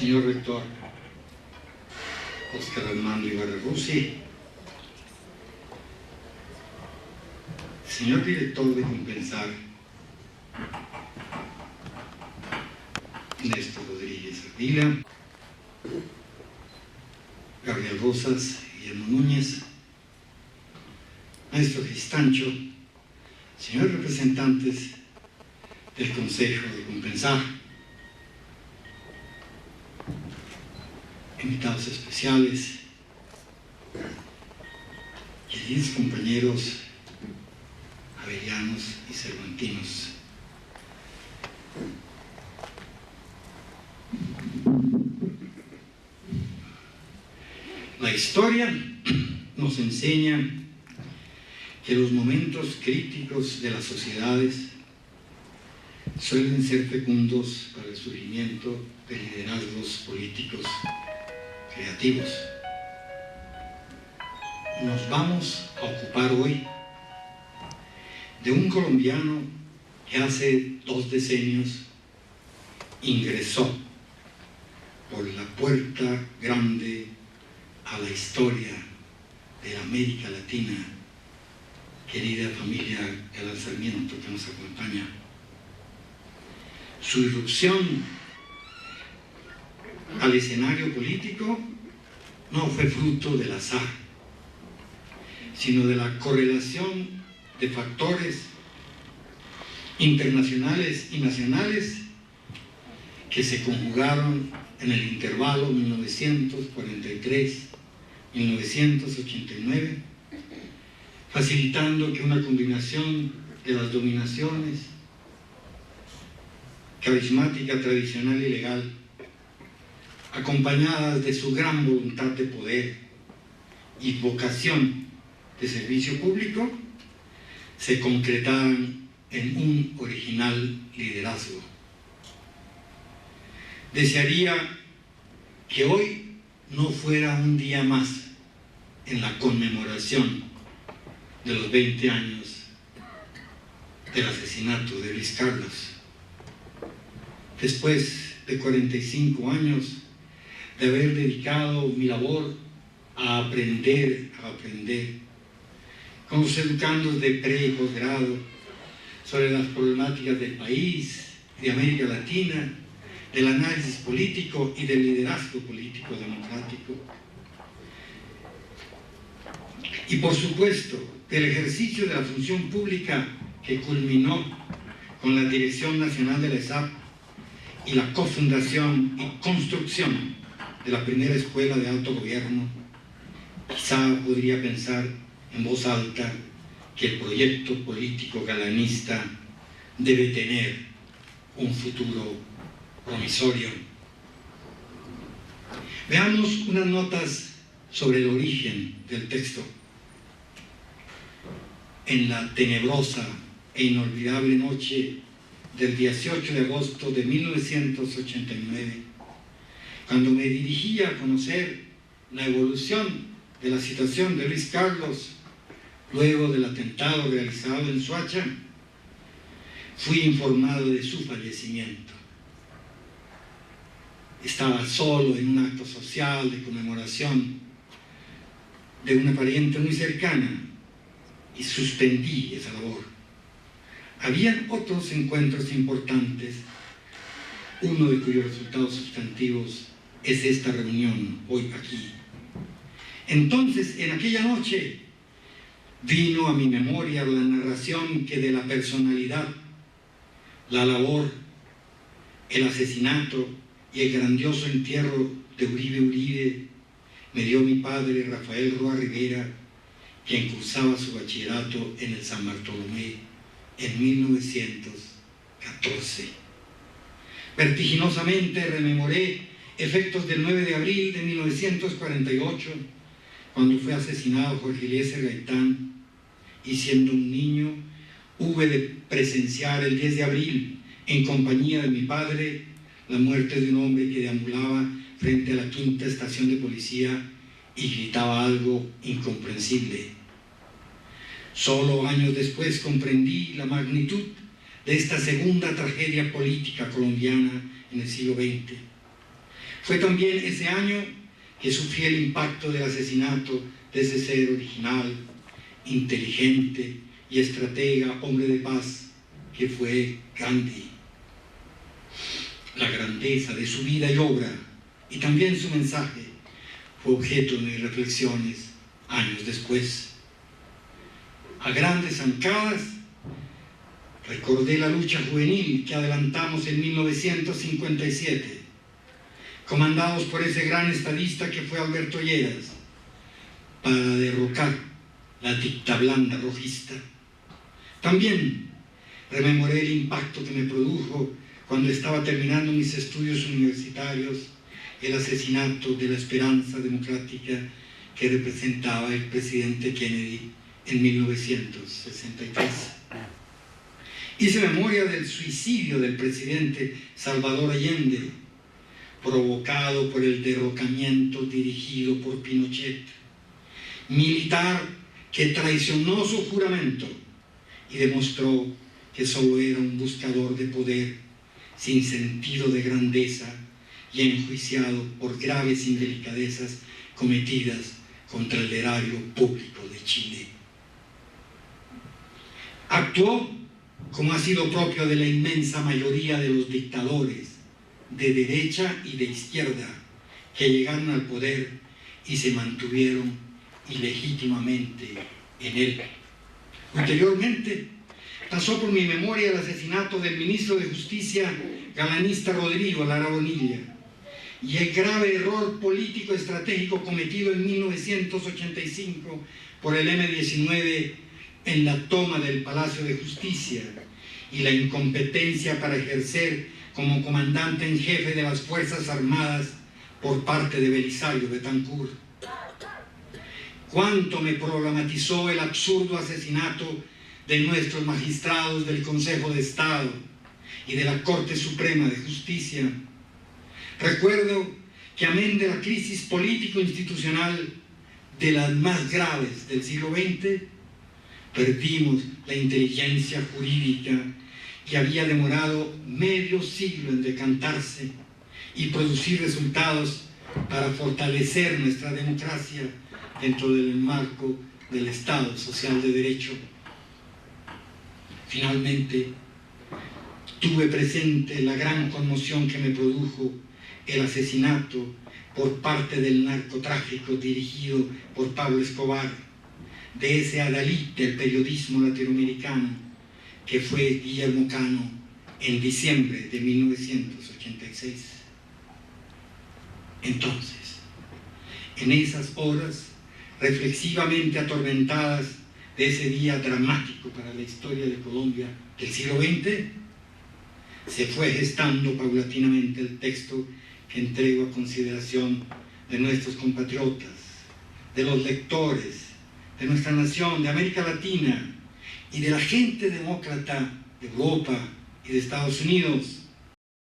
Señor rector Óscar Armando Ibarra-Rossi, señor director de Compensar Néstor Rodríguez Ardila, Gabriel Rosas, Guillermo Núñez, maestro Gistancho, señores representantes del Consejo de Compensar, invitados especiales, queridos compañeros avellanos y cervantinos. La historia nos enseña que los momentos críticos de las sociedades suelen ser fecundos para el surgimiento de liderazgos políticos creativos. Nos vamos a ocupar hoy de un colombiano que hace 2 decenios ingresó por la puerta grande a la historia de América Latina, querida familia Galán Sarmiento que nos acompaña. Su irrupción al escenario político no fue fruto del azar, sino de la correlación de factores internacionales y nacionales que se conjugaron en el intervalo 1943-1989, facilitando que una combinación de las dominaciones carismática, tradicional y legal, acompañadas de su gran voluntad de poder y vocación de servicio público, se concretaran en un original liderazgo. Desearía que hoy no fuera un día más en la conmemoración de los 20 años del asesinato de Luis Carlos. Después de 45 años de haber dedicado mi labor a aprender, con los educandos de pre y posgrado sobre las problemáticas del país, de América Latina, del análisis político y del liderazgo político democrático. Y por supuesto, del ejercicio de la función pública que culminó con la Dirección Nacional de la ESAP y la cofundación y construcción de la primera escuela de alto gobierno, quizá podría pensar en voz alta que el proyecto político galanista debe tener un futuro promisorio. Veamos unas notas sobre el origen del texto. En la tenebrosa e inolvidable noche del 18 de agosto de 1989, cuando me dirigía a conocer la evolución de la situación de Luis Carlos luego del atentado realizado en Soacha, fui informado de su fallecimiento. Estaba solo en un acto social de conmemoración de una pariente muy cercana y suspendí esa labor. Habían otros encuentros importantes, uno de cuyos resultados sustantivos es esta reunión hoy aquí. Entonces, en aquella noche, vino a mi memoria la narración que de la personalidad, la labor, el asesinato y el grandioso entierro de Uribe me dio mi padre Rafael Roa Rivera, quien cursaba su bachillerato en el San Bartolomé en 1914. Vertiginosamente rememoré efectos del 9 de abril de 1948, cuando fue asesinado Jorge Eliezer Gaitán, y siendo un niño hube de presenciar el 10 de abril, en compañía de mi padre, la muerte de un hombre que deambulaba frente a la 5ª estación de policía y gritaba algo incomprensible. Solo años después comprendí la magnitud de esta segunda tragedia política colombiana en el siglo XX. Fue también ese año que sufrí el impacto del asesinato de ese ser original, inteligente y estratega, hombre de paz, que fue Gandhi. La grandeza de su vida y obra, y también su mensaje, fue objeto de mis reflexiones años después. A grandes zancadas, recordé la lucha juvenil que adelantamos en 1957, comandados por ese gran estadista que fue Alberto Lleras, para derrocar la dicta blanda rojista. También rememoré el impacto que me produjo cuando estaba terminando mis estudios universitarios el asesinato de la esperanza democrática que representaba el presidente Kennedy en 1963. Hice memoria del suicidio del presidente Salvador Allende, provocado por el derrocamiento dirigido por Pinochet, militar que traicionó su juramento y demostró que solo era un buscador de poder sin sentido de grandeza y enjuiciado por graves indelicadezas cometidas contra el erario público de Chile. Actuó como ha sido propio de la inmensa mayoría de los dictadores de derecha y de izquierda que llegaron al poder y se mantuvieron ilegítimamente en él. Ulteriormente, pasó por mi memoria el asesinato del ministro de Justicia galanista Rodrigo Lara Bonilla y el grave error político estratégico cometido en 1985 por el M-19 en la toma del Palacio de Justicia y la incompetencia para ejercer como comandante en jefe de las Fuerzas Armadas por parte de Belisario Betancur. Cuánto me problematizó el absurdo asesinato de nuestros magistrados del Consejo de Estado y de la Corte Suprema de Justicia. Recuerdo que amén de la crisis político-institucional de las más graves del siglo XX, perdimos la inteligencia jurídica que había demorado medio siglo en decantarse y producir resultados para fortalecer nuestra democracia dentro del marco del Estado Social de Derecho. Finalmente, tuve presente la gran conmoción que me produjo el asesinato por parte del narcotráfico dirigido por Pablo Escobar, de ese adalid del periodismo latinoamericano que fue Guillermo Cano en diciembre de 1986. Entonces, en esas horas reflexivamente atormentadas de ese día dramático para la historia de Colombia del siglo XX, se fue gestando paulatinamente el texto que entrego a consideración de nuestros compatriotas, de los lectores, de nuestra nación, de América Latina y de la gente demócrata de Europa y de Estados Unidos,